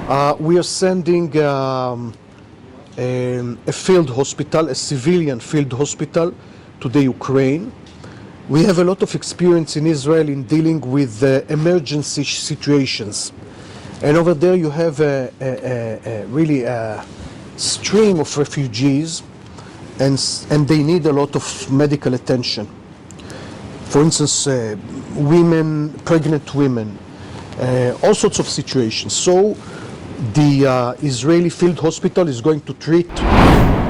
We are sending a field hospital, a civilian field hospital, to the Ukraine. We have a lot of experience in Israel in dealing with emergency situations. And over there you have really a stream of refugees, and they need a lot of medical attention. For instance, women, pregnant women, all sorts of situations. So the Israeli field hospital is going to treat.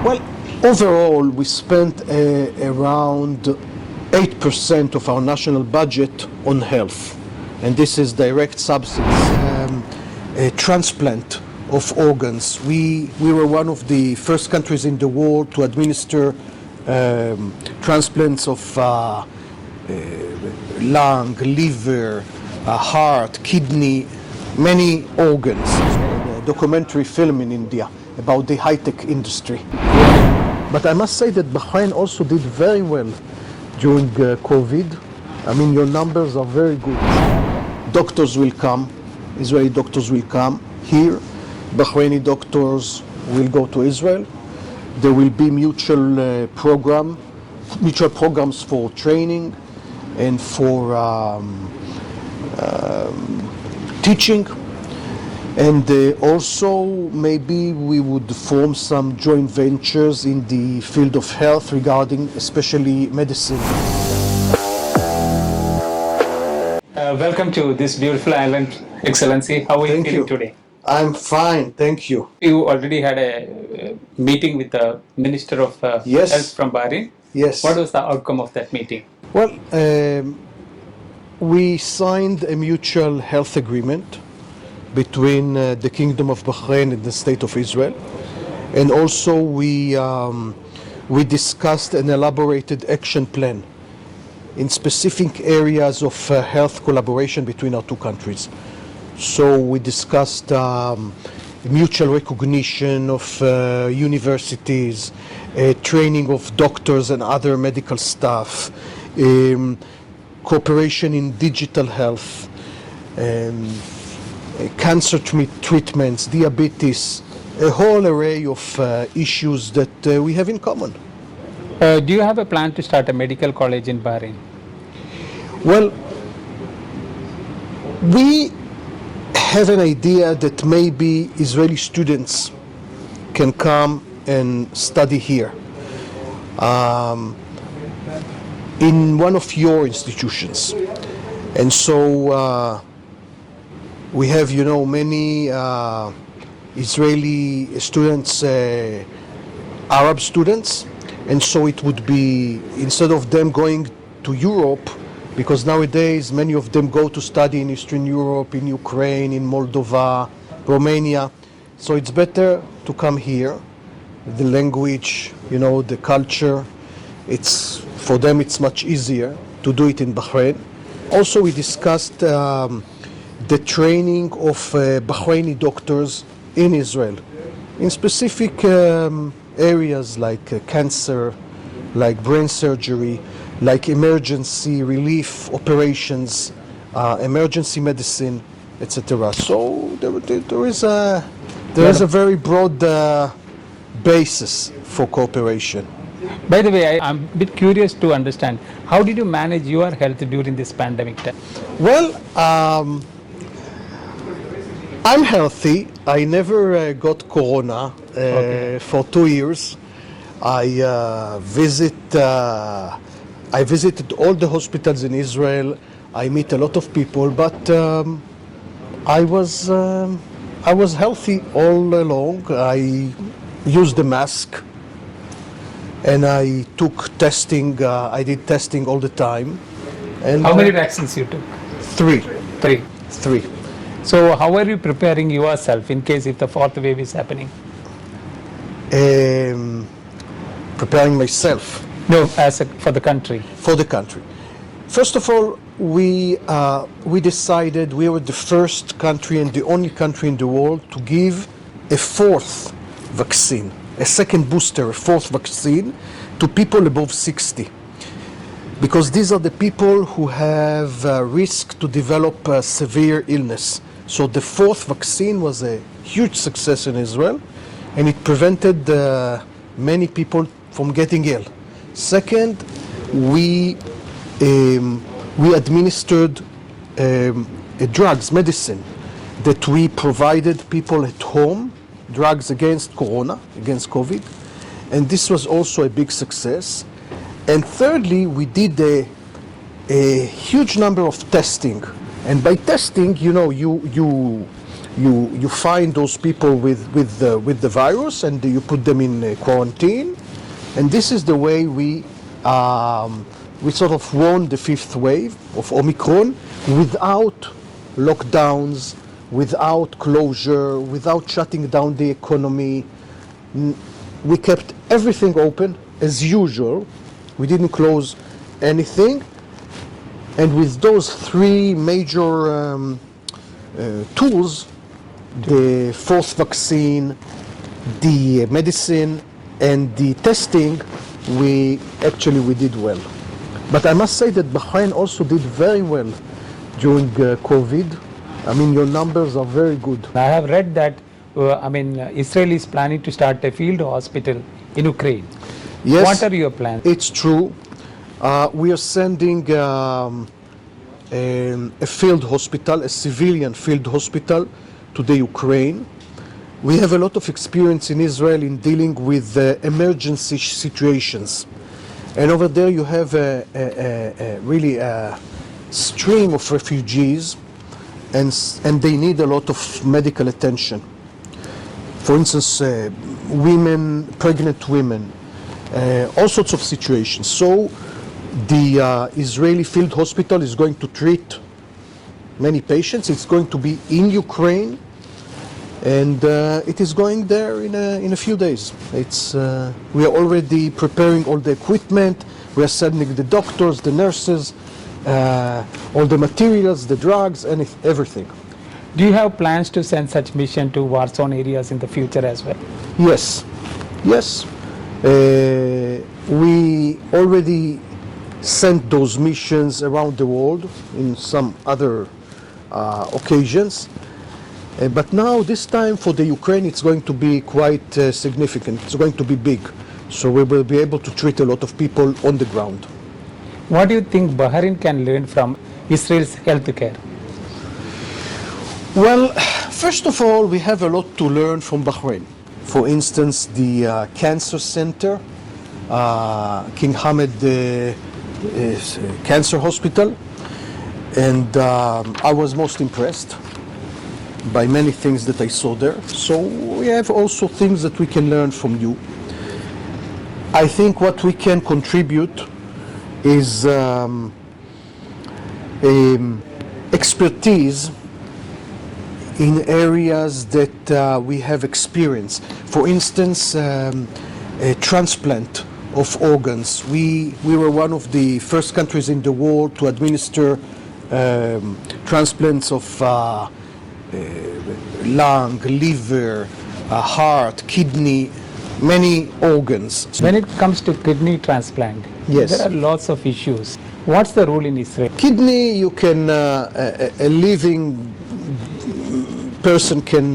Well, overall we spent around 8% of our national budget on health, and this is direct subsidies, a transplant of organs. We were one of the first countries in the world to administer transplants of lung, liver, heart, kidney, many organs. A documentary film in India about the high-tech industry. But I must say that Bahrain also did very well during COVID. I mean, your numbers are very good. Doctors will come, Israeli doctors will come here. Bahraini doctors will go to Israel. There will be mutual programs for training and for teaching. And also maybe we would form some joint ventures in the field of health regarding especially medicine. Welcome to this beautiful island, Excellency. How are you feeling today? I'm fine, thank you. You already had a meeting with the Minister of Health from Bahrain. Yes. What was the outcome of that meeting? Well, we signed a mutual health agreement between the Kingdom of Bahrain and the State of Israel. And also we discussed an elaborated action plan in specific areas of health collaboration between our two countries. So we discussed mutual recognition of universities, training of doctors and other medical staff, cooperation in digital health, cancer treatments, diabetes, a whole array of issues that we have in common. Do you have a plan to start a medical college in Bahrain? Well, we have an idea that maybe Israeli students can come and study here in one of your institutions. And so we have, many Israeli students, Arab students, and so it would be, instead of them going to Europe, because nowadays many of them go to study in Eastern Europe, in Ukraine, in Moldova, Romania, so it's better to come here. The language, the culture, for them it's much easier to do it in Bahrain. Also we discussed the training of Bahraini doctors in Israel in specific areas like cancer, like brain surgery, like emergency relief operations, emergency medicine, etc. So there is a very broad basis for cooperation. By the way, I'm a bit curious to understand, how did you manage your health during this pandemic time? Well, I'm healthy. I never got corona for 2 years. I visited all the hospitals in Israel. I meet a lot of people, but I was healthy all along. I used a mask, and I took testing. I did testing all the time. And how many vaccines you took? 3. 3. So how are you preparing yourself in case if the fourth wave is happening? Preparing myself. No, for the country. For the country. First of all, we decided we were the first country and the only country in the world to give a fourth vaccine, a second booster, a fourth vaccine to people above 60. Because these are the people who have risk to develop severe illness, So the fourth vaccine was a huge success in Israel, and it prevented many people from getting ill. Second, we administered drugs, medicine, that we provided people at home, drugs against corona, against COVID, and this was also a big success. And thirdly, we did a huge number of testing, and by testing, you know, you find those people with the virus, and you put them in quarantine, and this is the way we sort of won the fifth wave of Omicron without lockdowns, without closure, without shutting down the economy. We kept everything open as usual. We didn't close anything. And with those three major tools, the fourth vaccine, the medicine, and the testing, we did well. But I must say that Bahrain also did very well during COVID. I mean, your numbers are very good. I have read that Israel is planning to start a field hospital in Ukraine. Yes, what are your plans? It's true. We are sending a field hospital, a civilian field hospital, to the Ukraine. We have a lot of experience in Israel in dealing with emergency situations. And over there you have really a stream of refugees, and they need a lot of medical attention. For instance, women, pregnant women, all sorts of situations. So the Israeli field hospital is going to treat many patients. It's going to be in Ukraine, and it is going there in a few days. We are already preparing all the equipment. We are sending the doctors, the nurses, all the materials, the drugs, and everything. Do you have plans to send such mission to war-zone areas in the future as well? Yes. We already sent those missions around the world in some other occasions. But now, this time for the Ukraine, it's going to be quite significant. It's going to be big. So we will be able to treat a lot of people on the ground. What do you think Bahrain can learn from Israel's healthcare? Well, first of all, we have a lot to learn from Bahrain. For instance, the cancer center, King Hamad Cancer Hospital, and I was most impressed by many things that I saw there. So we have also things that we can learn from you. I think what we can contribute is expertise in areas that we have experience. For instance, a transplant of organs. We were one of the first countries in the world to administer transplants of lung, liver, heart, kidney, many organs. When it comes to kidney transplant, Yes. there are lots of issues. What's the rule in Israel? Kidney, you can a living person can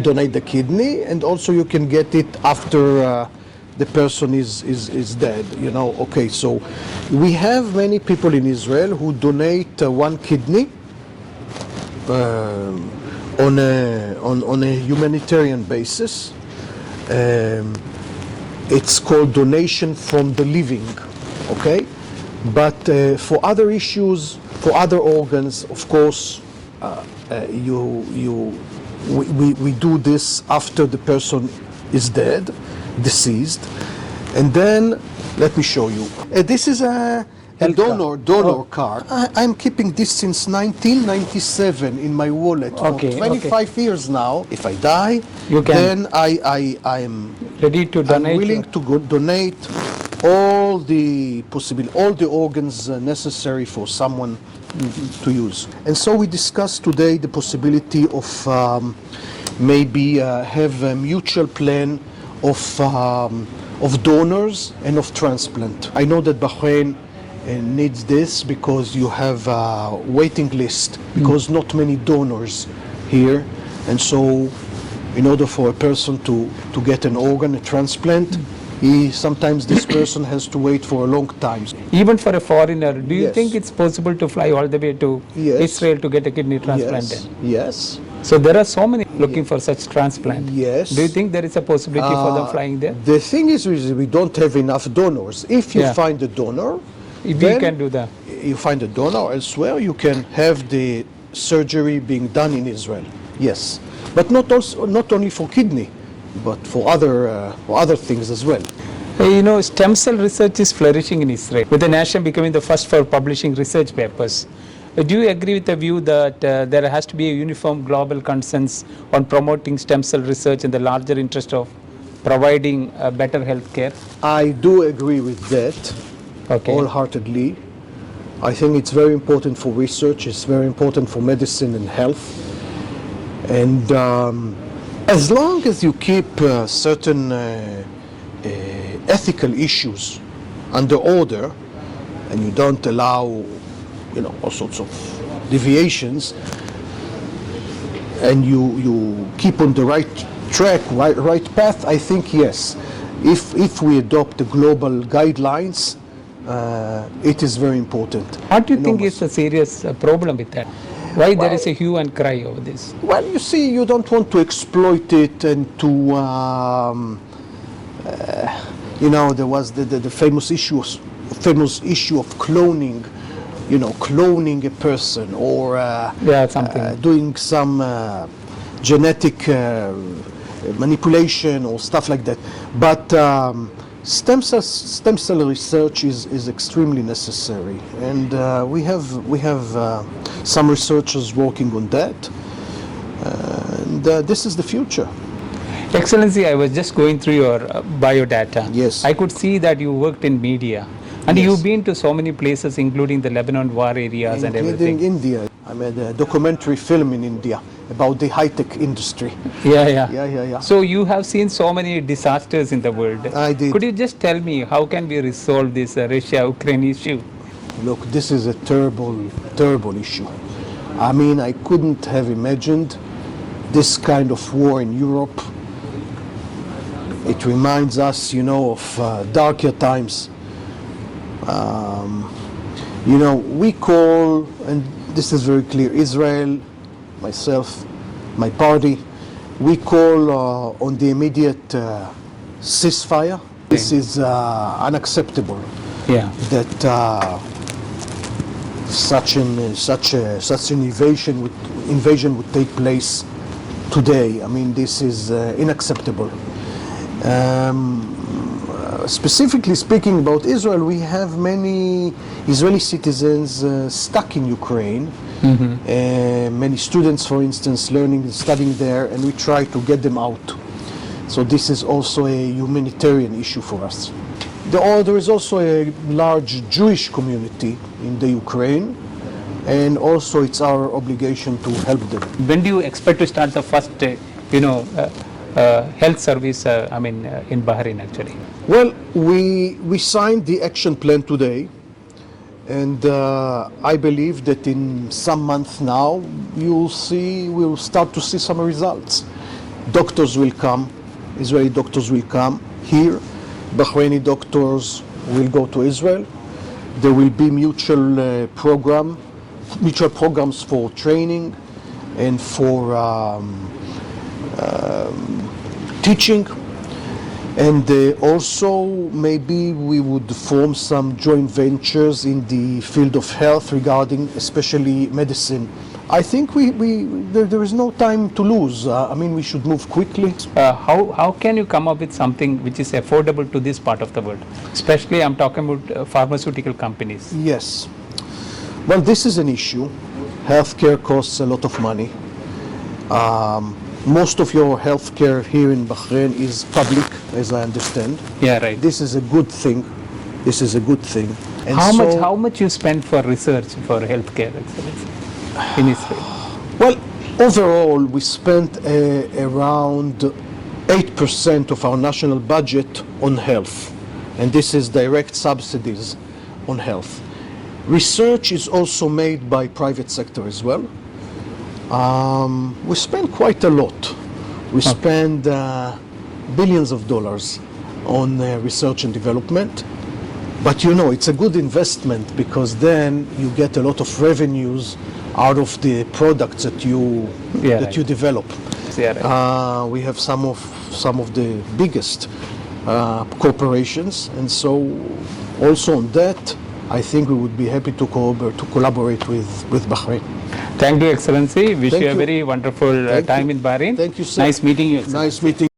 donate the kidney, and also you can get it after the person is dead. You know. Okay, so we have many people in Israel who donate one kidney on a humanitarian basis. It's called donation from the living. Okay, but for other issues, for other organs, of course, we do this after the person is dead, deceased, and then let me show you. This is a donor card. I'm keeping this since 1997 in my wallet. Okay, for 25 years now. If I die, You can- then I'm Ready to donate? I'm willing to donate all the organs necessary for someone to use. And so we discussed today the possibility of maybe have a mutual plan of donors and of transplant. I know that Bahrain needs this because you have a waiting list, because not many donors here, and so in order for a person to get an organ, a transplant, sometimes this person has to wait for a long time. Even for a foreigner, do you Yes. think it's possible to fly all the way to Yes. Israel to get a kidney transplant? Yes, yes, So there are so many looking for such transplant. yes. Do you think there is a possibility for them flying there? The thing is, we don't have enough donors. If you Yeah. find a donor, If then we can do that. you find a donor elsewhere, you can have the surgery being done in Israel. Yes, but not only for kidney, but for other things as well. You know, stem cell research is flourishing in Israel, with the nation becoming the first for publishing research papers. Do you agree with the view that there has to be a uniform global consensus on promoting stem cell research in the larger interest of providing better health care? I do agree with that Okay. wholeheartedly. I think it's very important for research, it's very important for medicine and health. And as long as you keep certain ethical issues under order, and you don't allow, all sorts of deviations, and you keep on the right track, right path, I think yes. If we adopt the global guidelines, it is very important. What do you think Enormous. is the serious problem with that? Why there is a hue and cry over this? Well, you see, you don't want to exploit it and to, there was the famous issue of cloning, cloning a person or Something. doing some genetic manipulation or stuff like that. But stem cell research is extremely necessary, and we have some researchers working on that, and this is the future. Excellency, I was just going through your biodata. Yes. I could see that you worked in media, and Yes. you've been to so many places, including the Lebanon war areas and Including everything. India. I made a documentary film in India about the high-tech industry. Yeah. So you have seen so many disasters in the world. I did. Could you just tell me how can we resolve this Russia-Ukraine issue? Look, this is a terrible, terrible issue. I mean, I couldn't have imagined this kind of war in Europe. It reminds us, of darker times. We call, and this is very clear, Israel, myself, my party, we call on the immediate ceasefire. This is unacceptable. Yeah. That such an invasion would take place today. I mean, this is inacceptable. Specifically speaking about Israel, we have many Israeli citizens stuck in Ukraine. Many students, for instance, learning and studying there, and we try to get them out. So this is also a humanitarian issue for us. There is also a large Jewish community in the Ukraine, and also it's our obligation to help them. When do you expect to start the first, health service, in Bahrain actually? Well, we signed the action plan today, and I believe that in some month now we'll start to see some results. Doctors will come, Israeli doctors will come here, Bahraini doctors will go to Israel. There will be mutual programs for training and for teaching. And also maybe we would form some joint ventures in the field of health regarding especially medicine. I think there is no time to lose. We should move quickly. How can you come up with something which is affordable to this part of the world? Especially I'm talking about pharmaceutical companies. Yes. Well, this is an issue. Healthcare costs a lot of money. Most of your healthcare here in Bahrain is public, as I understand. Yeah, right. This is a good thing. And How much you spend for research for healthcare, Excellency, in Israel? Well, overall, we spent around 8% of our national budget on health, and this is direct subsidies on health. Research is also made by private sector as well. We spend quite a lot. We spend billions of dollars on research and development. But you know, it's a good investment because then you get a lot of revenues out of the products that you Right. you develop. Yeah, right. We have some of the biggest corporations, and so also on that, I think we would be happy to collaborate with Bahrain. Thank you, Excellency. Wish Thank you a you. very wonderful Thank time you. in Bahrain. Thank you, sir. Nice meeting you. Excellency. Nice meeting.